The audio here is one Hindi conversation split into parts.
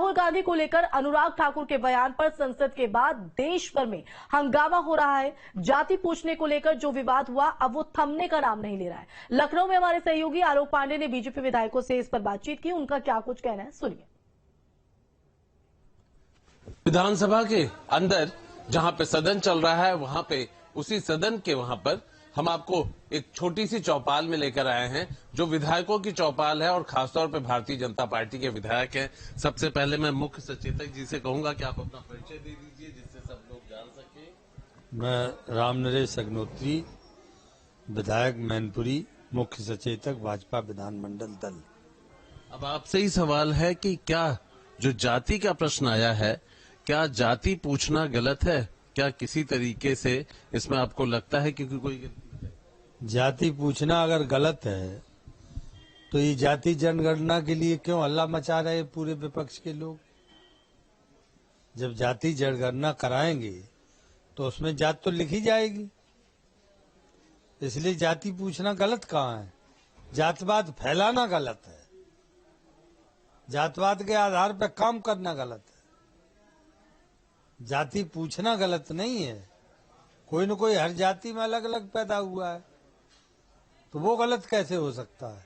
राहुल गांधी को लेकर अनुराग ठाकुर के बयान पर संसद के बाद देश भर में हंगामा हो रहा है। जाति पूछने को लेकर जो विवाद हुआ अब वो थमने का नाम नहीं ले रहा है। लखनऊ में हमारे सहयोगी आलोक पांडे ने बीजेपी विधायकों से इस पर बातचीत की। उनका क्या कुछ कहना है, सुनिए। विधानसभा के अंदर जहां पे सदन चल रहा है, वहां पे उसी सदन के वहां पर हम आपको एक छोटी सी चौपाल में लेकर आए हैं, जो विधायकों की चौपाल है और खासतौर पे भारतीय जनता पार्टी के विधायक हैं। सबसे पहले मैं मुख्य सचेतक जी से कहूंगा कि आप अपना परिचय दे दीजिए, जिससे सब लोग जान सके। मैं रामनरेश अग्नोत्री, विधायक मैनपुरी, मुख्य सचेतक भाजपा विधानमंडल दल। अब आपसे ही सवाल है कि क्या जो जाति का प्रश्न आया है, क्या जाति पूछना गलत है? क्या किसी तरीके से इसमें आपको लगता है कि कोई जाति पूछना अगर गलत है तो ये जाति जनगणना के लिए क्यों हल्ला मचा रहे हैं पूरे विपक्ष के लोग? जब जाति जनगणना कराएंगे तो उसमें जात तो लिखी जाएगी, इसलिए जाति पूछना गलत कहाँ है? जातवाद फैलाना गलत है, जातवाद के आधार पर काम करना गलत है। जाति पूछना गलत नहीं है। कोई न कोई हर जाति में अलग अलग पैदा हुआ है, तो वो गलत कैसे हो सकता है?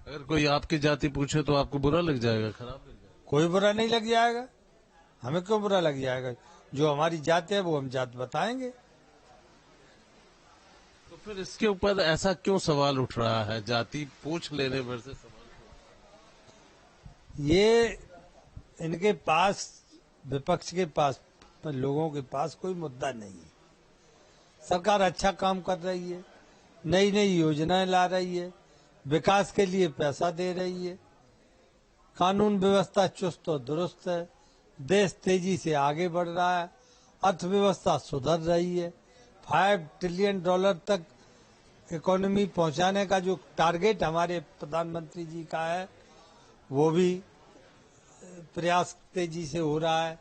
अगर कोई आपकी जाति पूछे तो आपको बुरा लग जाएगा, खराब लग जाएगा? कोई बुरा नहीं लग जाएगा। हमें क्यों बुरा लग जाएगा? जो हमारी जात है वो हम जात बताएंगे। तो फिर इसके ऊपर ऐसा क्यों सवाल उठ रहा है, जाति पूछ लेने पर से सवाल? ये इनके पास, विपक्ष के पास, लोगों के पास कोई मुद्दा नहीं है। सरकार अच्छा काम कर रही है, नई नई योजनाएं ला रही है, विकास के लिए पैसा दे रही है, कानून व्यवस्था चुस्त और दुरुस्त है, देश तेजी से आगे बढ़ रहा है, अर्थव्यवस्था सुधर रही है, $5 ट्रिलियन तक इकोनॉमी पहुंचाने का जो टारगेट हमारे प्रधानमंत्री जी का है, वो भी प्रयास तेजी से हो रहा है।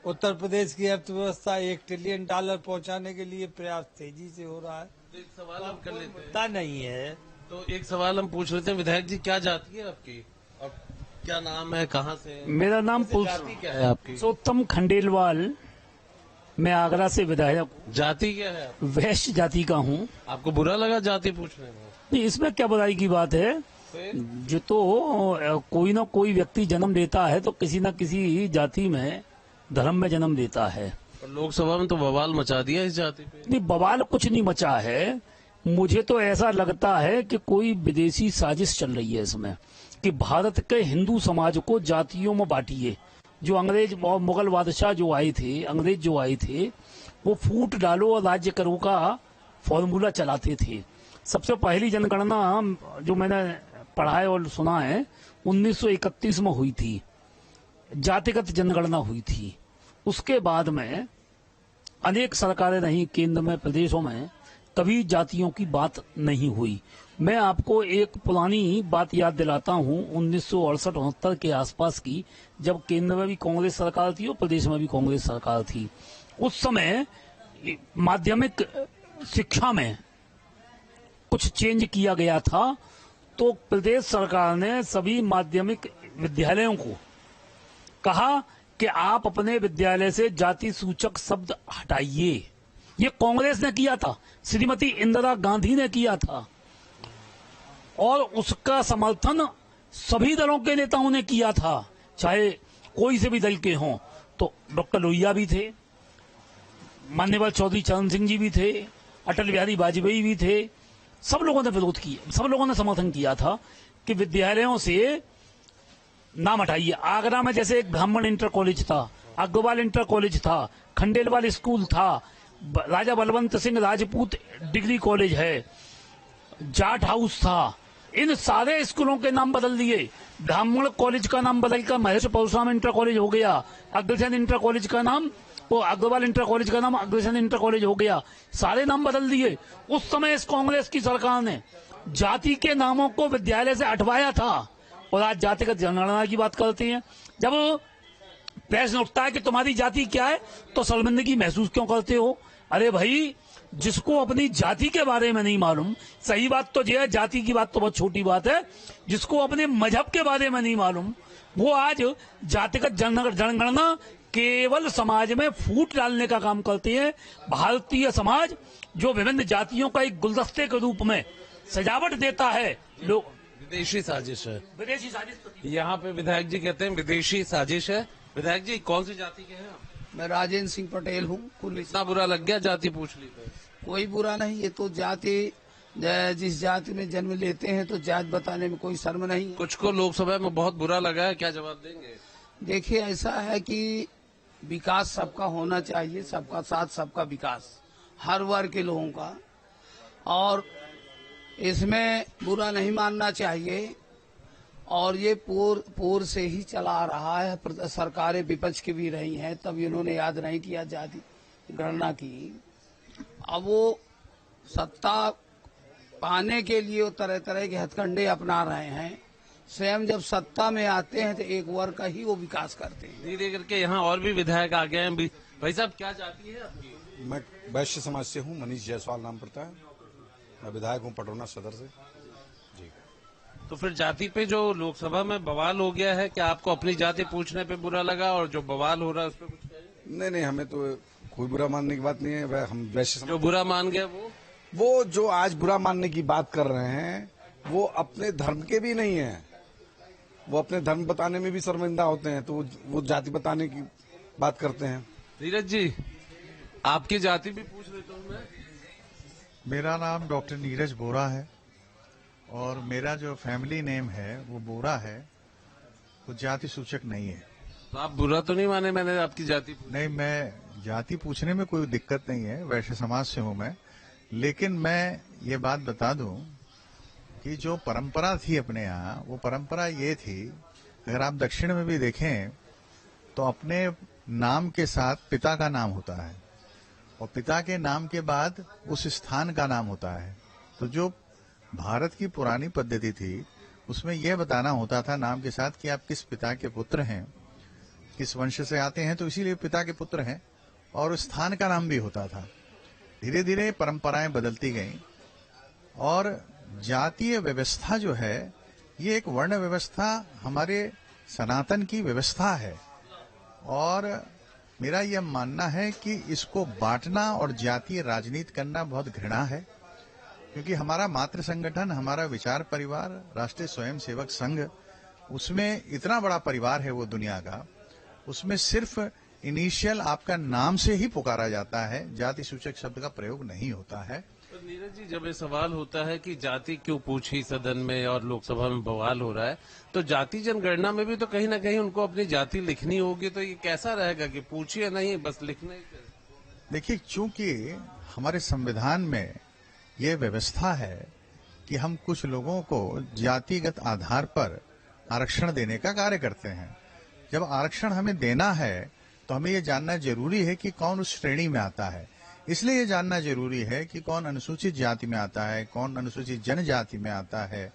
उत्तर प्रदेश की अर्थव्यवस्था $1 ट्रिलियन पहुंचाने के लिए प्रयास तेजी से हो रहा है। एक सवाल हम कर लेते हैं। पता नहीं है तो एक सवाल हम पूछ लेते हैं, विधायक जी क्या जाति है आपकी और क्या नाम है, कहाँ से? मेरा नाम जाति क्या है आपकी? पुरुषोत्तम खंडेलवाल, मैं आगरा से विधायक। जाति क्या है? वैश्य जाति का हूँ। आपको बुरा लगा जाति पूछने में? नहीं, इसमें क्या बुराई की बात है? जो तो कोई ना कोई व्यक्ति जन्म लेता है तो किसी न किसी जाति में, धर्म में जन्म लेता है। लोकसभा में तो बवाल मचा दिया इस जाति पे। नहीं, बवाल कुछ नहीं मचा है। मुझे तो ऐसा लगता है कि कोई विदेशी साजिश चल रही है इसमें, कि भारत के हिंदू समाज को जातियों में बांटिए। जो अंग्रेज और मुगल बादशाह जो आए थे, अंग्रेज जो आए थे, वो फूट डालो और राज्य करो का फॉर्मूला चलाते थे। सबसे पहली जनगणना जो मैंने पढ़ा है और सुना है 1931 में हुई थी, जातिगत जनगणना हुई थी। उसके बाद में अनेक सरकारें रही, केंद्र में, प्रदेशों में, कभी जातियों की बात नहीं हुई। मैं आपको एक पुरानी बात याद दिलाता हूं, 1968-69 के आसपास की, जब केंद्र में भी कांग्रेस सरकार थी और प्रदेश में भी कांग्रेस सरकार थी। उस समय माध्यमिक शिक्षा में कुछ चेंज किया गया था, तो प्रदेश सरकार ने सभी माध्यमिक विद्यालयों को कहा कि आप अपने विद्यालय से जाति सूचक शब्द हटाइए। ये कांग्रेस ने किया था, श्रीमती इंदिरा गांधी ने किया था, और उसका समर्थन सभी दलों के नेताओं ने किया था, चाहे कोई से भी दल के हों। तो डॉक्टर लोहिया भी थे, मान्यवर चौधरी चरण सिंह जी भी थे, अटल बिहारी वाजपेयी भी थे। सब लोगों ने विरोध किया, सब लोगों ने समर्थन किया था कि विद्यालयों से नाम हटाइए। आगरा में जैसे एक ब्राह्मण इंटर कॉलेज था, अग्रवाल इंटर कॉलेज था, खंडेलवाल स्कूल था, राजा बलवंत सिंह राजपूत डिग्री कॉलेज है, जाट हाउस था। इन सारे स्कूलों के नाम बदल दिए। ब्राह्मण कॉलेज का नाम बदलकर महेश परशुराम इंटर कॉलेज हो गया, अग्रसेन इंटर कॉलेज का नाम, वो अग्रवाल इंटर कॉलेज का नाम अग्रसेन इंटर कॉलेज हो गया। सारे नाम बदल दिए। उस समय इस कांग्रेस की सरकार ने जाति के नामों को विद्यालय से हटवाया था, और आज जातिगत जनगणना की बात करते हैं। जब प्रश्न उठता है कि तुम्हारी जाति क्या है, तो शर्मिंदगी महसूस क्यों करते हो? अरे भाई, जिसको अपनी जाति के बारे में नहीं मालूम, सही बात तो यह है, जाति की बात तो बहुत छोटी बात है, जिसको अपने मजहब के बारे में नहीं मालूम, वो आज जातिगत जनगणना केवल समाज में फूट डालने का काम करती है। भारतीय समाज जो विभिन्न जातियों का एक गुलदस्ते के रूप में सजावट देता है, लोग विदेशी साजिश है। विदेशी साजिश। यहाँ पे विधायक जी कहते हैं विदेशी साजिश है। विधायक जी कौन सी जाति के हैं आप? मैं राजेंद्र सिंह पटेल हूँ। इतना बुरा लग गया जाति पूछ ली तो? कोई बुरा नहीं, ये तो जाति, जिस जाति में जन्म लेते हैं तो जात बताने में कोई शर्म नहीं है। कुछ को लोकसभा में बहुत बुरा लगा है, क्या जवाब देंगे? देखिए, ऐसा है कि विकास सबका होना चाहिए, सबका साथ सबका विकास, हर वर्ग के लोगों का, और इसमें बुरा नहीं मानना चाहिए। और ये पूर्व से ही चला आ रहा है। सरकारें विपक्ष की भी रही हैं, तब इन्होंने याद नहीं किया जाति गणना की। अब वो सत्ता पाने के लिए वो तरह तरह के हथकंडे अपना रहे हैं। स्वयं जब सत्ता में आते हैं तो एक वर्ग का ही वो विकास करते हैं। धीरे करके यहाँ और भी विधायक आ गए हैं। भाई साहब, क्या जाति है आपकी? मैं वैश्य समाज से हूँ, मनीष जायसवाल नाम पड़ता है। मैं विधायक हूँ पटौना सदर से जी। तो फिर जाति पे जो लोकसभा में बवाल हो गया है, क्या आपको अपनी जाति पूछने पे बुरा लगा, और जो बवाल हो रहा है उस पर कुछ कहेंगे? नहीं, हमें तो कोई बुरा मानने की बात नहीं है। हम वैश्य समाज, जो बुरा मान गया वो जो आज बुरा मानने की बात कर रहे हैं वो अपने धर्म के भी नहीं है। वो अपने धर्म बताने में भी शर्मिंदा होते हैं, तो वो जाति बताने की बात करते हैं। धीरज जी, आपकी जाति भी पूछ लेता हूँ मैं। मेरा नाम डॉक्टर नीरज बोरा है और मेरा जो फैमिली नेम है वो बोरा है, वो जाति सूचक नहीं है। तो आप बुरा तो नहीं माने मैंने आपकी जाति पूछी? नहीं, मैं जाति पूछने में कोई दिक्कत नहीं है, वैश्य समाज से हूं मैं। लेकिन मैं ये बात बता दूं कि जो परंपरा थी अपने यहाँ, वो परंपरा ये थी, अगर आप दक्षिण में भी देखें तो अपने नाम के साथ पिता का नाम होता है और पिता के नाम के बाद उस स्थान का नाम होता है। तो जो भारत की पुरानी पद्धति थी उसमें यह बताना होता था नाम के साथ कि आप किस पिता के पुत्र हैं, किस वंश से आते हैं, तो इसीलिए पिता के पुत्र हैं, और स्थान का नाम भी होता था। धीरे धीरे परंपराएं बदलती गईं और जातीय व्यवस्था जो है ये एक वर्ण व्यवस्था हमारे सनातन की व्यवस्था है। और मेरा यह मानना है कि इसको बांटना और जातीय राजनीति करना बहुत घृणा है, क्योंकि हमारा मातृ संगठन, हमारा विचार परिवार राष्ट्रीय स्वयंसेवक संघ, उसमें इतना बड़ा परिवार है वो दुनिया का, उसमें सिर्फ इनिशियल आपका नाम से ही पुकारा जाता है, जाति सूचक शब्द का प्रयोग नहीं होता है। तो नीरज जी, जब ये सवाल होता है कि जाति क्यों पूछी सदन में और लोकसभा में बवाल हो रहा है, तो जाति जनगणना में भी तो कहीं ना कहीं उनको अपनी जाति लिखनी होगी, तो ये कैसा रहेगा कि पूछिए नहीं, बस लिखना ही? देखिए, चूंकि हमारे संविधान में ये व्यवस्था है कि हम कुछ लोगों को जातिगत आधार पर आरक्षण देने का कार्य करते हैं। जब आरक्षण हमें देना है तो हमें ये जानना जरूरी है कि कौन उस श्रेणी में आता है। इसलिए ये जानना जरूरी है कि कौन अनुसूचित जाति में आता है, कौन अनुसूचित जनजाति में आता है,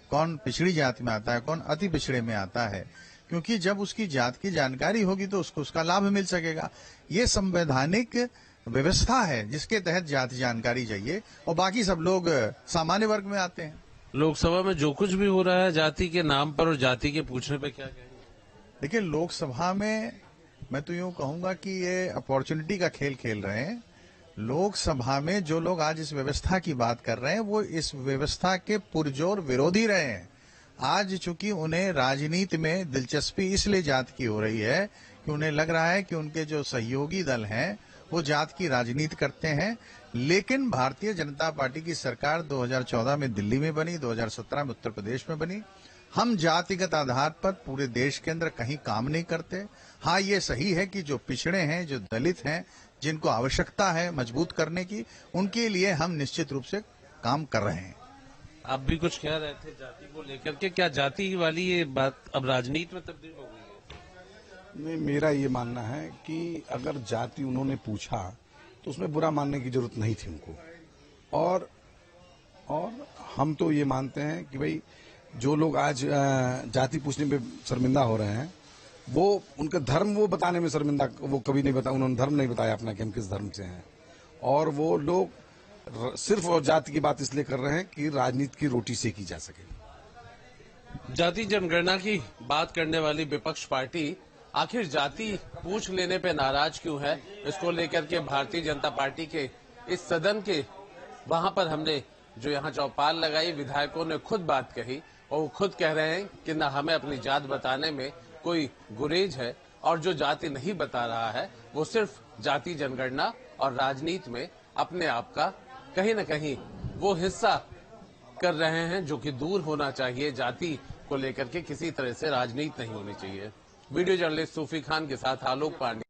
कौन पिछड़ी जाति में आता है, कौन अति पिछड़े में आता है, क्योंकि जब उसकी जात की जानकारी होगी तो उसको उसका लाभ मिल सकेगा। ये संवैधानिक व्यवस्था है जिसके तहत जाति जानकारी चाहिए और बाकी सब लोग सामान्य वर्ग में आते हैं। लोकसभा में जो कुछ भी हो रहा है जाति के नाम पर और जाति के पूछने पे क्या कहेंगे? देखिए, लोकसभा में मैं तो यूं कहूंगा कि ये अपॉर्चुनिटी का खेल खेल रहे हैं। लोकसभा में जो लोग आज इस व्यवस्था की बात कर रहे हैं वो इस व्यवस्था के पुरजोर विरोधी रहे हैं। आज चूंकि उन्हें राजनीति में दिलचस्पी इसलिए जात की हो रही है कि उन्हें लग रहा है कि उनके जो सहयोगी दल हैं वो जात की राजनीति करते हैं। लेकिन भारतीय जनता पार्टी की सरकार 2014 में दिल्ली में बनी, 2017 में उत्तर प्रदेश में बनी। हम जातिगत आधार पर पूरे देश के अंदर कहीं काम नहीं करते। हाँ, ये सही है कि जो पिछड़े हैं, जो दलित हैं, जिनको आवश्यकता है मजबूत करने की, उनके लिए हम निश्चित रूप से काम कर रहे हैं। आप भी कुछ कह रहे थे जाति को लेकर के, क्या जाति वाली ये बात अब राजनीति में तब्दील हो गई है? नहीं, मेरा ये मानना है कि अगर जाति उन्होंने पूछा तो उसमें बुरा मानने की जरूरत नहीं थी उनको। और हम तो ये मानते हैं कि भाई जो लोग आज जाति पूछने पे शर्मिंदा हो रहे हैं वो उनका धर्म वो बताने में शर्मिंदा, वो कभी नहीं बता, उन्होंने धर्म नहीं बताया अपना कि हम किस धर्म से हैं। और वो लोग सिर्फ और जाति की बात इसलिए कर रहे हैं कि राजनीति की रोटी सेकी जा सके। जाति जनगणना की बात करने वाली विपक्ष पार्टी आखिर जाति पूछ लेने पे नाराज क्यों है, इसको लेकर के भारतीय जनता पार्टी के इस सदन के वहां पर हमने जो यहाँ चौपाल लगाई, विधायकों ने खुद बात कही और वो खुद कह रहे हैं कि न हमें अपनी जात बताने में कोई गुरेज है और जो जाति नहीं बता रहा है वो सिर्फ जाति जनगणना और राजनीति में अपने आप का कहीं न कहीं वो हिस्सा कर रहे हैं जो कि दूर होना चाहिए। जाति को लेकर के किसी तरह से राजनीति नहीं होनी चाहिए। वीडियो जर्नलिस्ट सूफी खान के साथ आलोक पांडे।